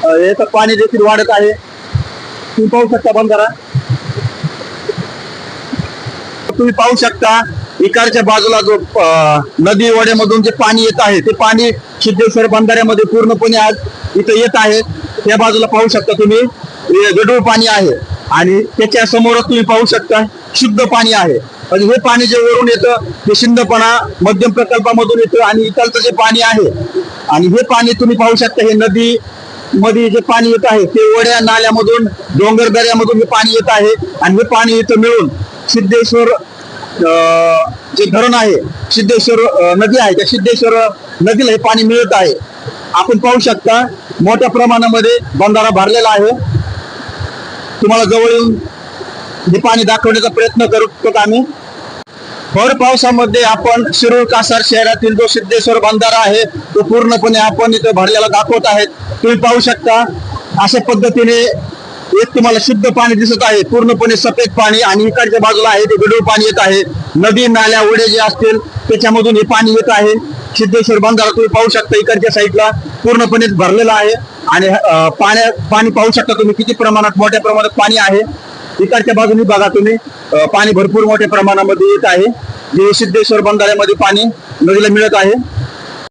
याचं पाणी देखील वाढत आहे. तुम्ही पाहू शकता बंधारा. तुम्ही पाहू शकता इकडच्या बाजूला जो नदी ओढ्यामधून जे पाणी येत आहे ते पाणी सिद्धेश्वर बंधाऱ्यामध्ये पूर्णपणे आज इथं येत आहे. त्या बाजूला पाहू शकता तुम्ही गढूळ पाणी आहे आणि त्याच्या समोरच तुम्ही पाहू शकता शुद्ध पाणी आहे. म्हणजे हे पाणी जे वरून येतं ते शिंदपणा मध्यम प्रकल्पामधून येतं आणि इकडचं जे पाणी आहे आणि हे पाणी तुम्ही पाहू शकता हे नदी मध्ये जे पाणी येत आहे ते ओढ्या नाल्यामधून डोंगर दऱ्यामधून हे पाणी येत आहे आणि हे पाणी इथं मिळून सिद्धेश्वर जे धरण आहे सिद्धेश्वर नदी आहे त्या सिद्धेश्वर नदीला हे पाणी मिळत आहे. आपण पाहू शकता मोठ्या प्रमाणामध्ये बंधारा भरलेला आहे. तुम्हाला जवळ येऊन हे पाणी दाखवण्याचा प्रयत्न करतो आम्ही. भर पावसामध्ये आपण शिरूर कासार शहरातील जो सिद्धेश्वर बंधारा आहे तो पूर्णपणे आपण इथे भरलेला दाखवत आहेत. तुम्ही पाहू शकता अशा पद्धतीने एक तुम्हाला शुद्ध पाणी दिसत आहे पूर्णपणे सफेद पाणी आणि इकडच्या बाजूला आहे ते गढूळ पाणी येत आहे. नदी नाल्या ओढे जे असतील त्याच्यामधून हे पाणी येत आहे. सिद्धेश्वर बंधारा तुम्ही पाहू शकता इकडच्या साईडला पूर्णपणे भरलेला आहे आणि पाणी पाहू शकता तुम्ही किती प्रमाणात मोठ्या प्रमाणात पाणी आहे. इकडच्या बाजूने बघा तुम्ही पाणी भरपूर मोठ्या प्रमाणामध्ये येत आहे जे सिद्धेश्वर बंधाऱ्यामध्ये पाणी नदीला मिळत आहे.